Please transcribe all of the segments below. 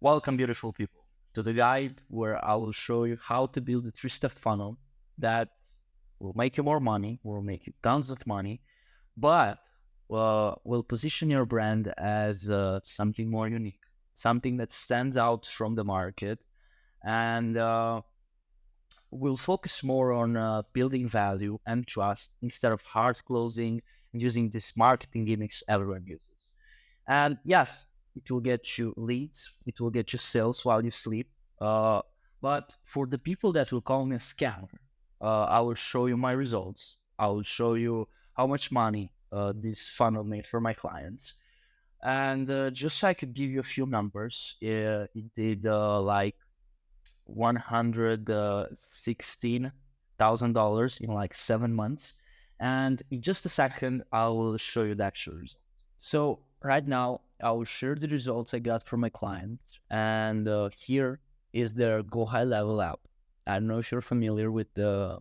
Welcome, beautiful people, to the guide where I will show you how to build a three-step funnel that will make you more money, will make you tons of money, but will position your brand as something more unique, something that stands out from the market, and will focus more on building value and trust instead of hard closing and using these marketing gimmicks everyone uses. And yes, it will get you leads, it will get you sales while you sleep. Uh, but for the people that will call me a scammer, I will show you my results. I will show you how much money this funnel made for my clients. And just so I could give you a few numbers, it did like $116,000 in like 7 months. And in just a second, I will show you the actual results. So right now, I will share the results I got from my clients, and here is their Go High Level app. I don't know if you're familiar with the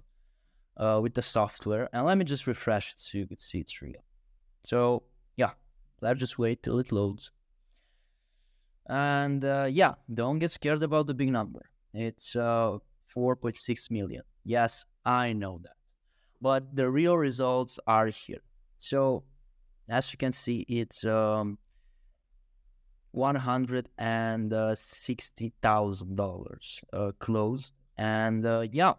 software, and let me just refresh it so you can see it's real. So yeah, let's just wait till it loads. And yeah, don't get scared about the big number. It's 4.6 million. Yes, I know that, but the real results are here. So as you can see, it's $160,000 closed, and yeah,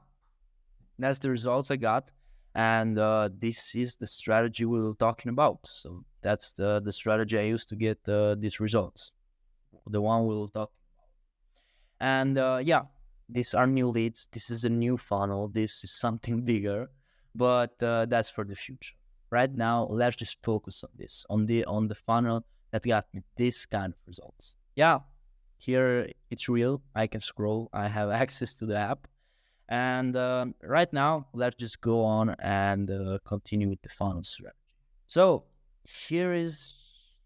that's the results I got. And this is the strategy we were talking about. So that's the strategy I used to get these results, the one we will talk about. And yeah, these are new leads. This is a new funnel. This is something bigger, but that's for the future. Right now, let's just focus on this, on the funnel that got me this kind of results. Yeah, here it's real. I can scroll. I have access to the app. And right now, let's just go on and continue with the funnel strategy. So here is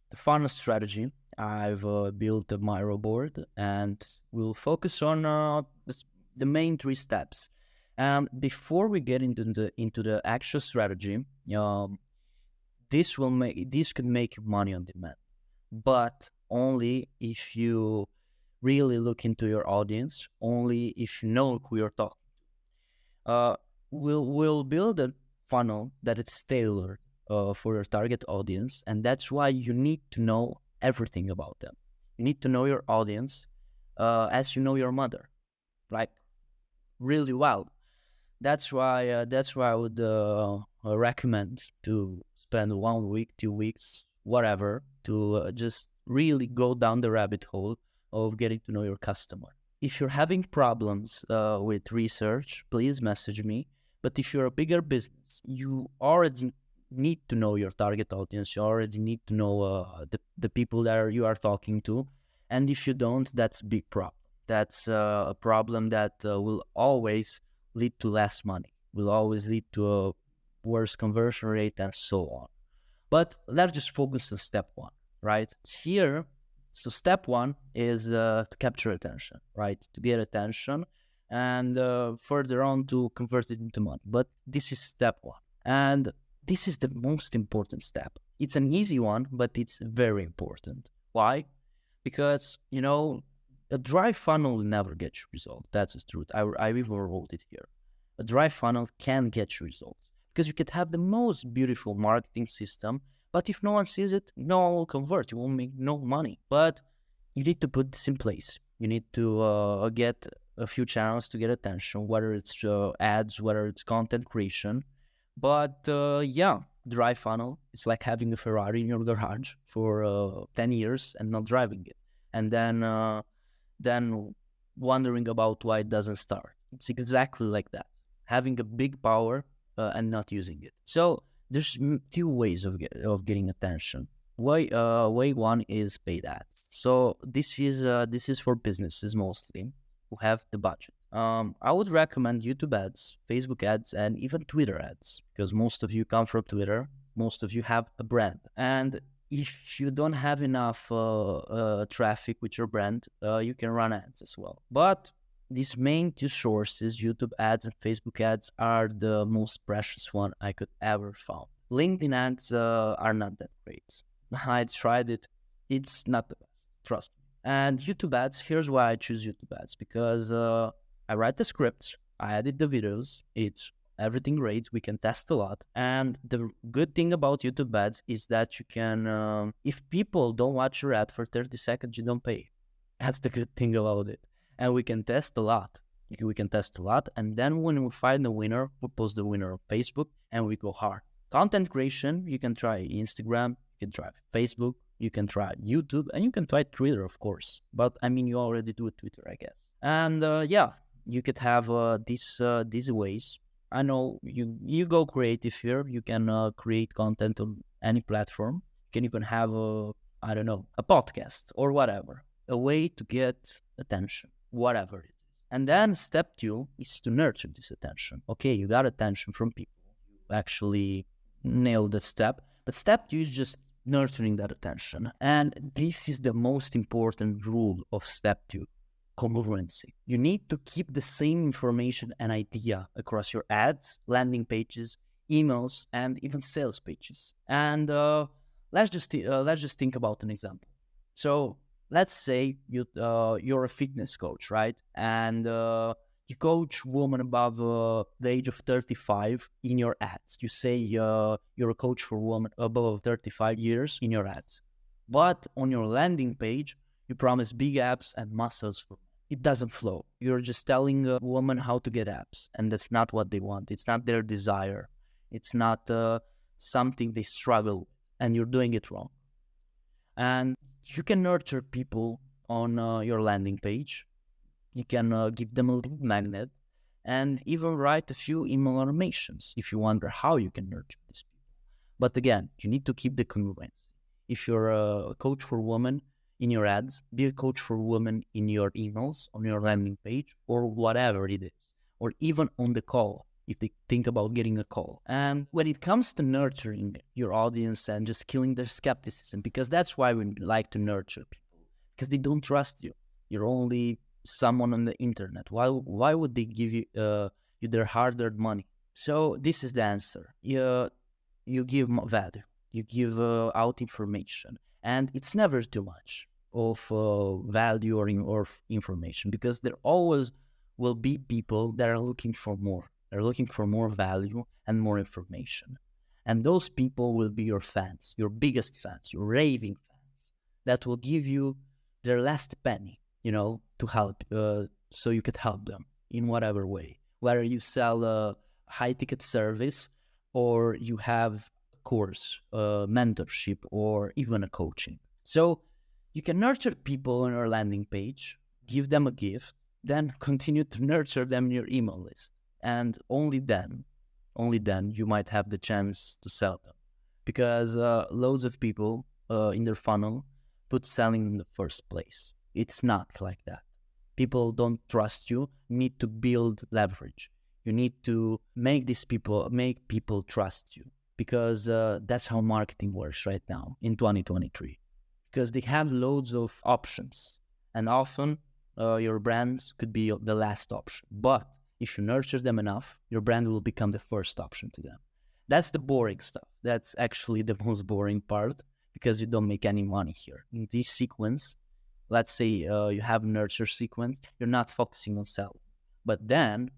the funnel strategy. I've built a Miro board, and we'll focus on the main three steps. And before we get into the actual strategy, this could make you money on demand, but only if you really look into your audience, only if you know who you're talking. We'll build a funnel that is tailored for your target audience, and that's why you need to know everything about them. You need to know your audience as you know your mother, like really well. That's why I would recommend to spend 1 week, 2 weeks, whatever, to just really go down the rabbit hole of getting to know your customer. If you're having problems with research, please message me. But if you're a bigger business, you already need to know your target audience. You already need to know the people that you are talking to. And if you don't, that's a big problem. That's a problem that will always lead to less money, will always lead to a worse conversion rate, and so on. But let's just focus on step one, right? Here, so step one is to capture attention, right? To get attention, and further on to convert it into money. But this is step one. And this is the most important step. It's an easy one, but it's very important. Why? Because, a dry funnel will never get you results. That's the truth. I even wrote it here. A dry funnel can get you results because you could have the most beautiful marketing system, but if no one sees it, no one will convert. You won't make no money. But you need to put this in place. You need to get a few channels to get attention, whether it's ads, whether it's content creation. But yeah, dry funnel, it's like having a Ferrari in your garage for 10 years and not driving it. And then wondering about why it doesn't start. It's exactly like that. Having a big power and not using it. So there's two ways of getting attention. Way one is paid ads. So this is for businesses mostly who have the budget. I would recommend YouTube ads, Facebook ads, and even Twitter ads, because most of you come from Twitter. Most of you have a brand, and if you don't have enough traffic with your brand, you can run ads as well. But these main two sources, YouTube ads and Facebook ads, are the most precious one I could ever found. LinkedIn ads are not that great. I tried it. It's not the best. Trust me. And YouTube ads, here's why I choose YouTube ads, because I write the scripts, I edit the videos, it's everything great, we can test a lot. And the good thing about YouTube ads is that you can, if people don't watch your ad for 30 seconds, you don't pay. That's the good thing about it. And we can test a lot. We can test a lot. And then when we find the winner, we post the winner on Facebook and we go hard. Content creation, you can try Instagram, you can try Facebook, you can try YouTube, and you can try Twitter, of course. But I mean, you already do Twitter, I guess. And yeah, you could have these ways. I know you go creative here. You can create content on any platform. You can even have I don't know, a podcast or whatever, a way to get attention, whatever it is. And then step 2 is to nurture this attention. Okay, you got attention from people. You actually nailed the step. But step 2 is just nurturing that attention. And this is the most important rule of step 2. Congruency. You need to keep the same information and idea across your ads, landing pages, emails, and even sales pages. And let's just think about an example. So let's say you're a fitness coach, right? And you coach women above the age of 35 in your ads. You say you're a coach for women above 35 years in your ads. But on your landing page, you promise big abs and muscles for it doesn't flow. You're just telling a woman how to get abs, and that's not what they want. It's not their desire. It's not something they struggle with, and you're doing it wrong. And you can nurture people on your landing page. You can give them a lead magnet and even write a few email automations if you wonder how you can nurture these people. But again, you need to keep the congruence. If you're a coach for women, in your ads, be a coach for women in your emails, on your landing page, or whatever it is, or even on the call, if they think about getting a call. And when it comes to nurturing your audience and just killing their skepticism, because that's why we like to nurture people, because they don't trust you. You're only someone on the internet. Why would they give you their hard-earned money? So this is the answer. You give value. You give out information. And it's never too much of value or information, because there always will be people that are looking for more. They're looking for more value and more information. And those people will be your fans, your biggest fans, your raving fans, that will give you their last penny, to help, so you could help them in whatever way. Whether you sell a high-ticket service or you have course, mentorship, or even a coaching. So you can nurture people on your landing page, give them a gift, then continue to nurture them in your email list. And only then you might have the chance to sell them. Because loads of people in their funnel put selling in the first place. It's not like that. People don't trust you. You need to build leverage. You need to make people trust you. Because that's how marketing works right now in 2023. Because they have loads of options, and often your brands could be the last option. But if you nurture them enough, your brand will become the first option to them. That's the boring stuff. That's actually the most boring part, because you don't make any money here. In this sequence, let's say you have a nurture sequence, you're not focusing on selling. But then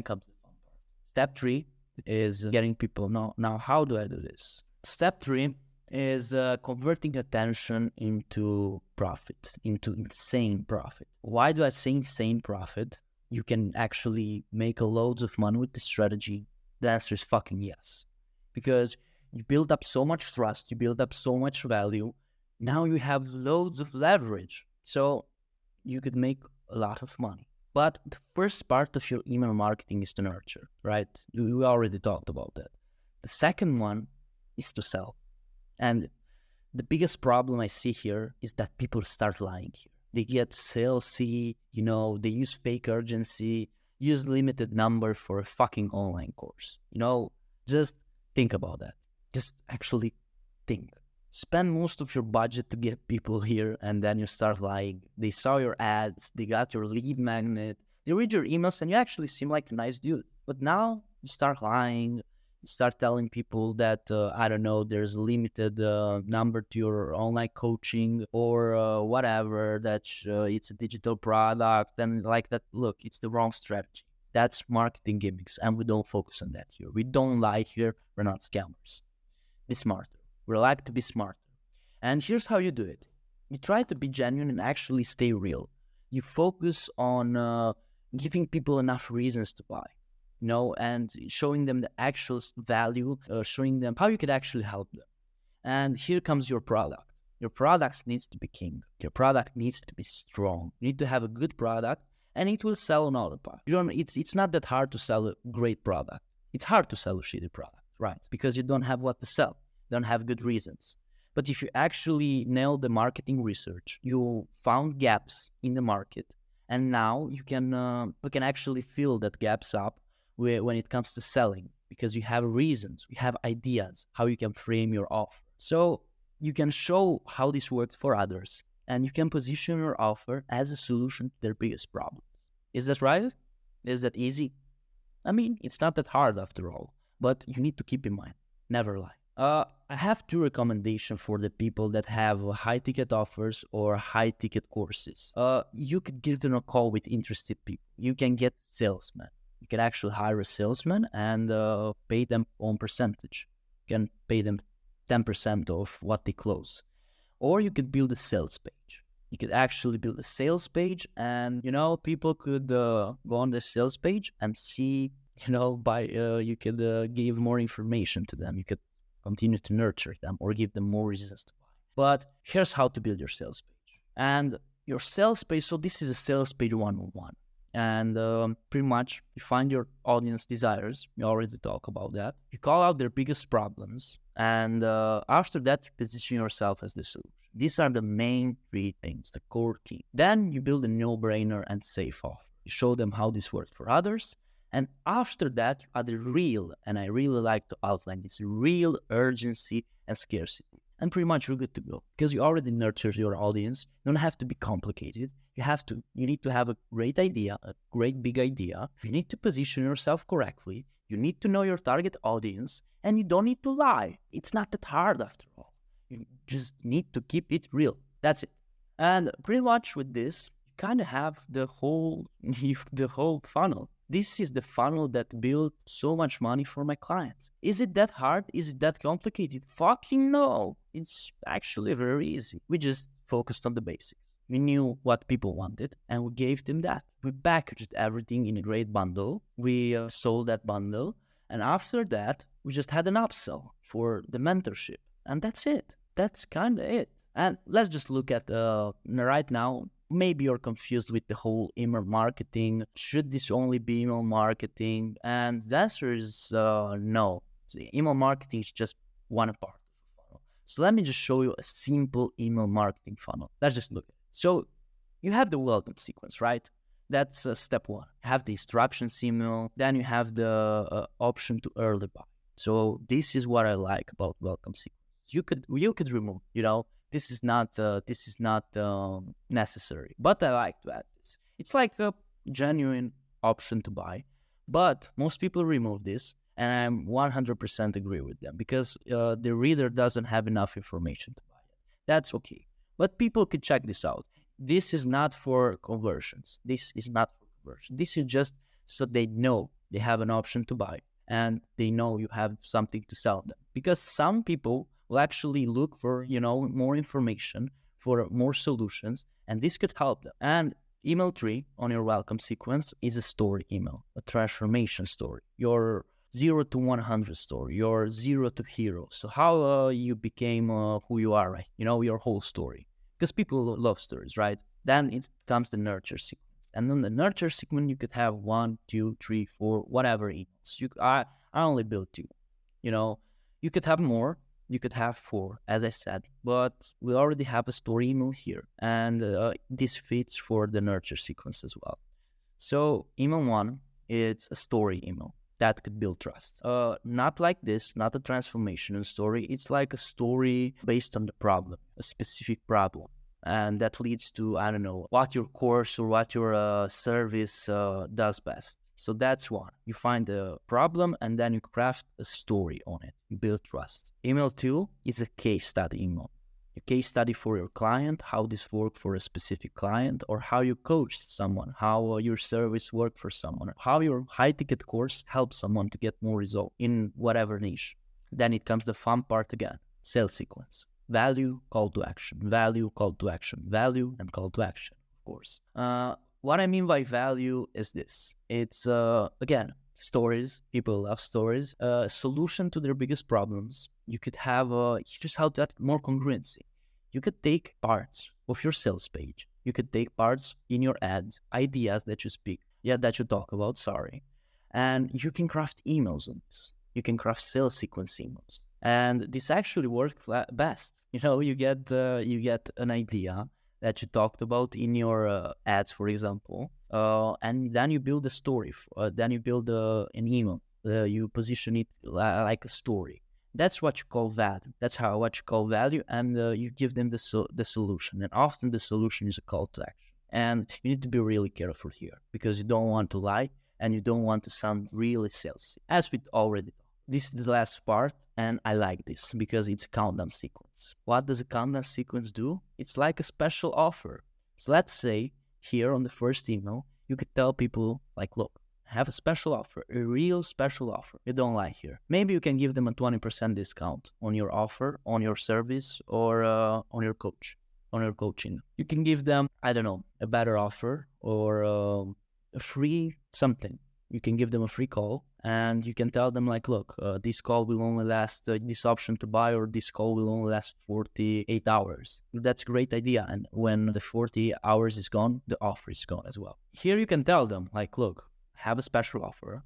comes the fun part. Step 3 is getting people. Now, how do I do this? Step 3 is converting attention into profit, into insane profit. Why do I say insane profit? You can actually make loads of money with this strategy. The answer is fucking yes. Because you build up so much trust, you build up so much value. Now you have loads of leverage. So you could make a lot of money. But the first part of your email marketing is to nurture, right? We already talked about that. The second one is to sell. And the biggest problem I see here is that people start lying here. They get salesy, they use fake urgency, use limited number for a fucking online course. Just think about that. Just actually think. Spend most of your budget to get people here, and then you start lying. They saw your ads, they got your lead magnet, they read your emails, and you actually seem like a nice dude. But now you start lying, You start telling people that, I don't know, there's a limited number to your online coaching or whatever, that it's a digital product and like that. Look, it's the wrong strategy. That's marketing gimmicks, and we don't focus on that here. We don't lie here. We're not scammers. Be smarter. We like to be smarter. And here's how you do it. You try to be genuine and actually stay real. You focus on giving people enough reasons to buy, and showing them the actual value, showing them how you could actually help them. And here comes your product. Your product needs to be king. Your product needs to be strong. You need to have a good product, and it will sell on autopilot. It's not that hard to sell a great product. It's hard to sell a shitty product, right? Because you don't have what to sell. You don't have good reasons. But if you actually nail the marketing research, you found gaps in the market, and now you can actually fill that gaps up when it comes to selling, because you have reasons, you have ideas how you can frame your offer. So you can show how this worked for others, and you can position your offer as a solution to their biggest problems. Is that right? Is that easy? I mean, it's not that hard after all, but you need to keep in mind, never lie. I have 2 recommendations for the people that have high-ticket offers or high-ticket courses. You could give them a call with interested people. You can get salesmen. You can actually hire a salesman and pay them on percentage. You can pay them 10% of what they close. Or you could build a sales page. You could actually build a sales page, and, people could go on the sales page and see, you could give more information to them. You could continue to nurture them or give them more reasons to buy. But here's how to build your sales page. And your sales page, so this is a sales page 101. And pretty much you find your audience desires. We already talked about that. You call out their biggest problems. And after that, you position yourself as the solution. These are the main 3 things, the core key. Then you build a no-brainer and safe offer. You show them how this works for others. And after that, you add the real, and I really like to outline this, real urgency and scarcity. And pretty much you're good to go, because you already nurtured your audience. You don't have to be complicated. You need to have a great idea, a great big idea. You need to position yourself correctly. You need to know your target audience, and you don't need to lie. It's not that hard after all. You just need to keep it real. That's it. And pretty much with this, you kind of have the whole funnel. This is the funnel that built so much money for my clients. Is it that hard? Is it that complicated? Fucking no. It's actually very easy. We just focused on the basics. We knew what people wanted, and we gave them that. We packaged everything in a great bundle. We sold that bundle. And after that, we just had an upsell for the mentorship. And that's it. That's kind of it. And let's just look at right now. Maybe you're confused with the whole email marketing. Should this only be email marketing? And the answer is no. The email marketing is just one part of the funnel. So let me just show you a simple email marketing funnel. Let's just look at it. So you have the welcome sequence, right? That's step 1. You have the instructions email. Then you have the option to early buy. So this is what I like about welcome sequence. You could remove, this is not necessary, but I like to add this. It's like a genuine option to buy, but most people remove this, and I'm 100% agree with them, because the reader doesn't have enough information to buy it. That's okay, but people could check this out. This is not for conversions. This is just so they know they have an option to buy, and they know you have something to sell them, because some people will actually look for, more information, for more solutions, and this could help them. And email 3 on your welcome sequence is a story email, a transformation story, your 0 to 100 story, your 0 to hero. So how you became who you are, right? Your whole story. Because people love stories, right? Then it comes the nurture sequence. And on the nurture sequence, you could have 1, 2, 3, 4, whatever emails. I only built 2. You could have more. You could have 4, as I said, but we already have a story email here, and this fits for the nurture sequence as well. So email 1, it's a story email that could build trust. Not like this, not a transformational story. It's like a story based on the problem, a specific problem, and that leads to, I don't know, what your course or what your service does best. So that's one. You find the problem and then you craft a story on it. You build trust. Email 2 is a case study email. A case study for your client, how this worked for a specific client, or how you coached someone, how your service worked for someone, how your high-ticket course helps someone to get more result in whatever niche. Then it comes the fun part again, sales sequence. Value, call to action, value, call to action, value, and call to action, of course. What I mean by value is this. It's, again, stories. People love stories. Solution to their biggest problems. You could have, you just have that more congruency. You could take parts of your sales page. You could take parts in your ads, ideas that you speak, that you talk about, and you can craft emails on this. You can craft sales sequence emails. And this actually works best. You get an idea that you talked about in your ads, for example, and then you build a story. Then you build an email. You position it like a story. That's what you call value. That's what you call value, and you give them the solution. And often the solution is a call to action. And you need to be really careful here because you don't want to lie and you don't want to sound really salesy, as we already talked. This is the last part, and I like this because it's a countdown sequence. What does a countdown sequence do? It's like a special offer. So let's say here on the first email, you could tell people like, look, I have a special offer, a real special offer. You don't lie here. Maybe you can give them a 20% discount on your offer, on your service, or on your coaching. You can give them, I don't know, a better offer or a free something. You can give them a free call and you can tell them like, look, this call will only last, this option to buy or this call will only last 48 hours. That's a great idea. And when the 40 hours is gone, the offer is gone as well. Here you can tell them like, look, have a special offer.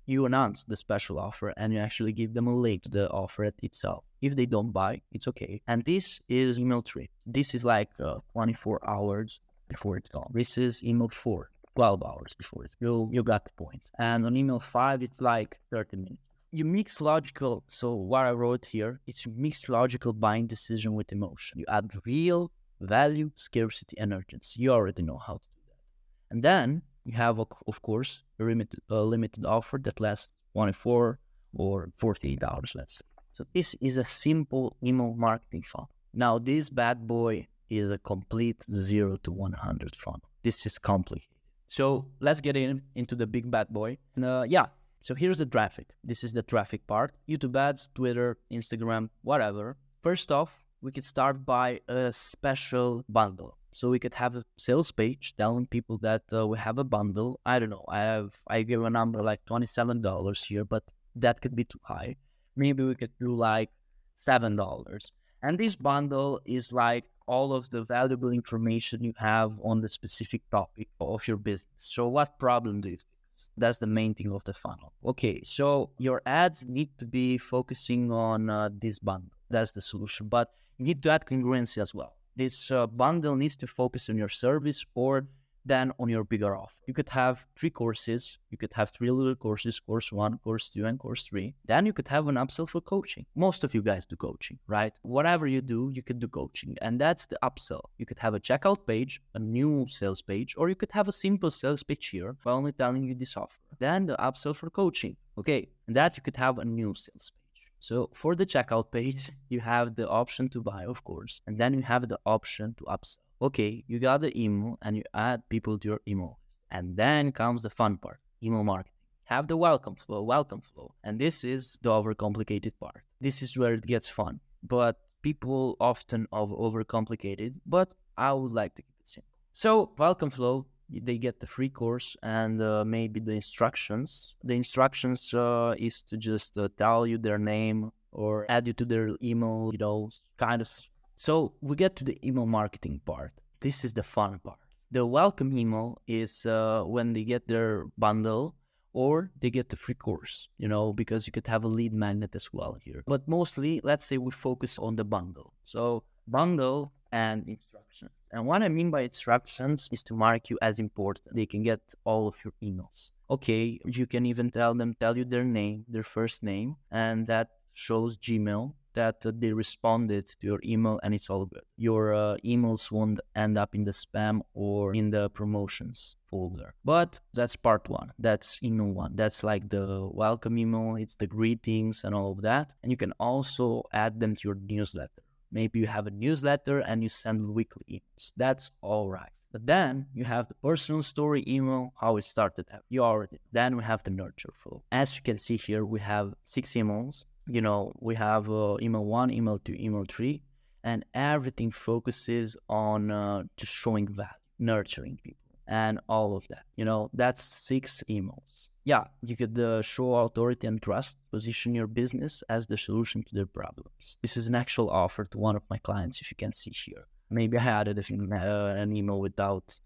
You announce the special offer and you actually give them a link to the offer itself. If they don't buy, it's okay. And this is email 3. This is like 24 hours before it's gone. This is email 4. 12 hours before it. You got the point. And on email 5, it's like 30 minutes. You mix logical, so what I wrote here, it's mix logical buying decision with emotion. You add real value, scarcity, and urgency. You already know how to do that. And then you have, of course, a limited offer that lasts 24 or 48 hours, let's say. So this is a simple email marketing funnel. Now, this bad boy is a complete 0 to 100 funnel. This is complicated. So let's get into the big bad boy. And so here's the traffic. This is the traffic part. YouTube ads, Twitter, Instagram, whatever. First off, we could start by a special bundle. So we could have a sales page telling people that we have a bundle. I don't know. I give a number like $27 here, but that could be too high. Maybe we could do like $7. And this bundle is like all of the valuable information you have on the specific topic of your business. So what problem do you fix? That's the main thing of the funnel. Okay, so your ads need to be focusing on this bundle. That's the solution. But you need to add congruency as well. This bundle needs to focus on your service or then on your bigger offer. You could have 3 courses. You could have 3 little courses, course 1, course 2, and course 3. Then you could have an upsell for coaching. Most of you guys do coaching, right? Whatever you do, you could do coaching. And that's the upsell. You could have a checkout page, a new sales page, or you could have a simple sales page here by only telling you this offer. Then the upsell for coaching. Okay, and that you could have a new sales page. So for the checkout page, you have the option to buy, of course, and then you have the option to upsell. Okay, you got the email and you add people to your email list. And then comes the fun part, email marketing. Have the welcome flow. And this is the overcomplicated part. This is where it gets fun. But people often overcomplicate it, but I would like to keep it simple. So welcome flow, they get the free course and maybe the instructions. The instructions is to just tell you their name or add you to their email, kind of. So we get to the email marketing part. This is the fun part. The welcome email is when they get their bundle or they get the free course, because you could have a lead magnet as well here. But mostly, let's say we focus on the bundle. So bundle and instructions. And what I mean by instructions is to mark you as important. They can get all of your emails. Okay, you can even tell you their name, their first name, and that shows Gmail. that they responded to your email and it's all good. Your emails won't end up in the spam or in the promotions folder. But that's part one. That's email one. That's like the welcome email. It's the greetings and all of that. And you can also add them to your newsletter. Maybe you have a newsletter and you send weekly emails. That's all right. But then you have the personal story email, how it started. You already. Then we have the nurture flow. As you can see here, we have 6 emails. We have email 1, email 2, email 3, and everything focuses on just showing value, nurturing people, and all of that. That's 6 emails. Yeah, you could show authority and trust, position your business as the solution to their problems. This is an actual offer to one of my clients, if you can see here. Maybe I added an email without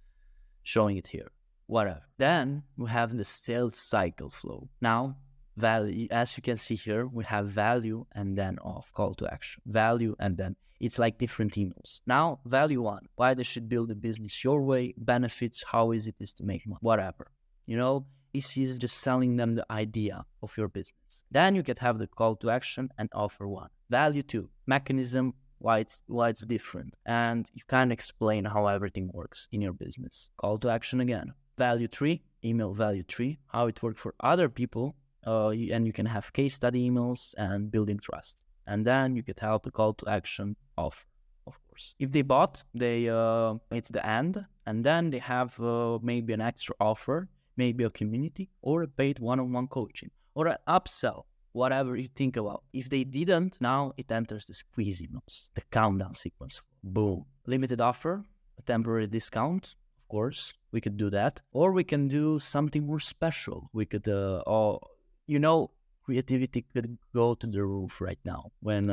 showing it here. Whatever. Then we have the sales cycle flow. Now, value, as you can see here, we have value and then off, call to action. Value and then it's like different emails. Now, value 1, why they should build a business your way, benefits, how easy it is to make money, whatever. This is just selling them the idea of your business. Then you can have the call to action and offer 1. Value 2, mechanism, why it's different. And you can explain how everything works in your business. Call to action again. Value 3, email value 3, how it worked for other people. And you can have case study emails and building trust. And then you could have the call to action offer, of course. If they bought, it's the end. And then they have maybe an extra offer, maybe a community or a paid one-on-one coaching or an upsell, whatever you think about. If they didn't, now it enters the squeeze emails, the countdown sequence. Boom. Limited offer, a temporary discount. Of course, we could do that. Or we can do something more special. We could, creativity could go to the roof right now when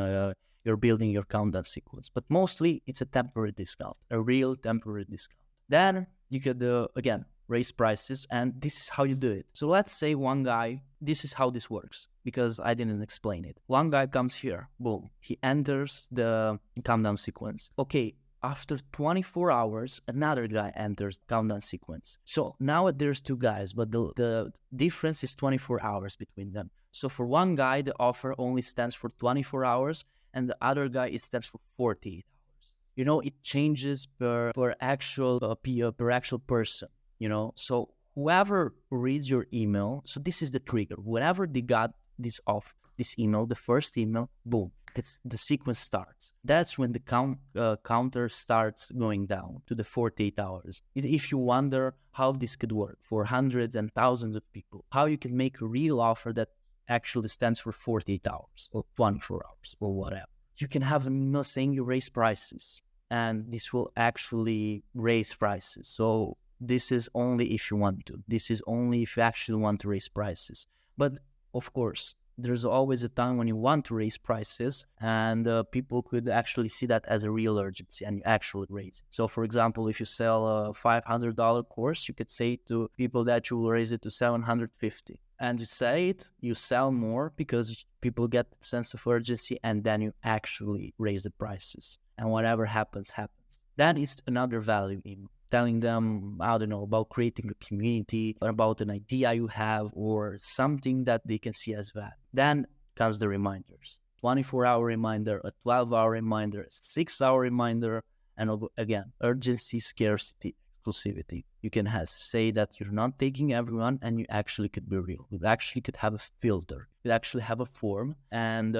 you're building your countdown sequence. But mostly, it's a temporary discount, a real temporary discount. Then you could, again, raise prices, and this is how you do it. So let's say one guy, this is how this works, because I didn't explain it. One guy comes here, boom, he enters the countdown sequence. Okay, after 24 hours, another guy enters the countdown sequence. So now there's 2 guys, but the difference is 24 hours between them. So for one guy, the offer only stands for 24 hours, and the other guy, it stands for 48 hours. It changes per actual person. So whoever reads your email, so this is the trigger. Whenever they got this email, the first email, boom, the sequence starts. That's when the counter starts going down to the 48 hours. If you wonder how this could work for hundreds and thousands of people, how you can make a real offer that actually stands for 48 hours or 24 hours or whatever. You can have an email saying you raise prices, and this will actually raise prices. So this is only if you want to. This is only if you actually want to raise prices. But of course, there's always a time when you want to raise prices, and people could actually see that as a real urgency and you actually raise. So for example, if you sell a $500 course, you could say to people that you will raise it to $750. And you say it, you sell more because people get the sense of urgency, and then you actually raise the prices. And whatever happens, happens. That is another value email. Telling them, about creating a community, or about an idea you have, or something that they can see as value. Then comes the reminders. 24-hour reminder, a 12-hour reminder, a 6-hour reminder, and again, urgency, scarcity, exclusivity. You can say that you're not taking everyone, and you actually could be real. You actually could have a filter. You actually have a form, and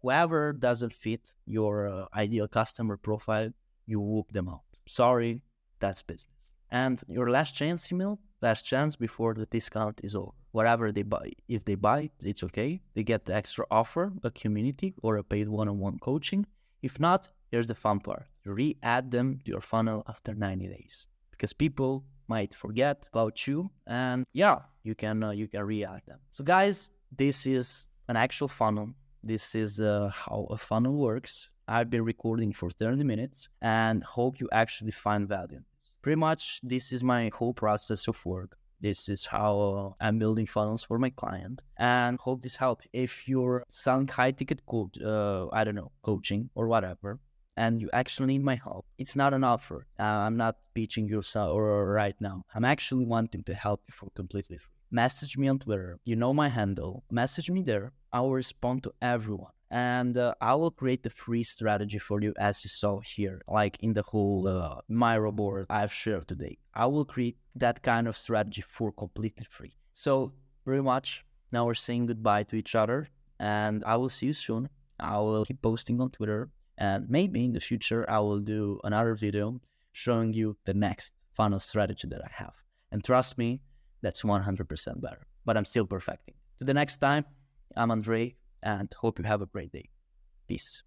whoever doesn't fit your ideal customer profile, you whoop them out. Sorry, that's business. And your last chance email, last chance before the discount is over. Whatever they buy, if they buy, it's okay. They get the extra offer, a community, or a paid one-on-one coaching. If not, here's the fun part. You re-add them to your funnel after 90 days. Because people might forget about you, and you can re-add them. So guys, this is an actual funnel. This is how a funnel works. I've been recording for 30 minutes and hope you actually find value. Pretty much, this is my whole process of work. This is how I'm building funnels for my client, and hope this helps. If you're selling high ticket coaching or whatever, and you actually need my help, it's not an offer. I'm not pitching you or right now. I'm actually wanting to help you for completely free. Message me on Twitter. You know my handle. Message me there. I will respond to everyone. And I will create the free strategy for you as you saw here, like in the whole Miro board I've shared today. I will create that kind of strategy for completely free. So pretty much now we're saying goodbye to each other, and I will see you soon. I will keep posting on Twitter, and maybe in the future I will do another video showing you the next funnel strategy that I have. And trust me, that's 100% better, but I'm still perfecting. To the next time, I'm Andre, and hope you have a great day. Peace.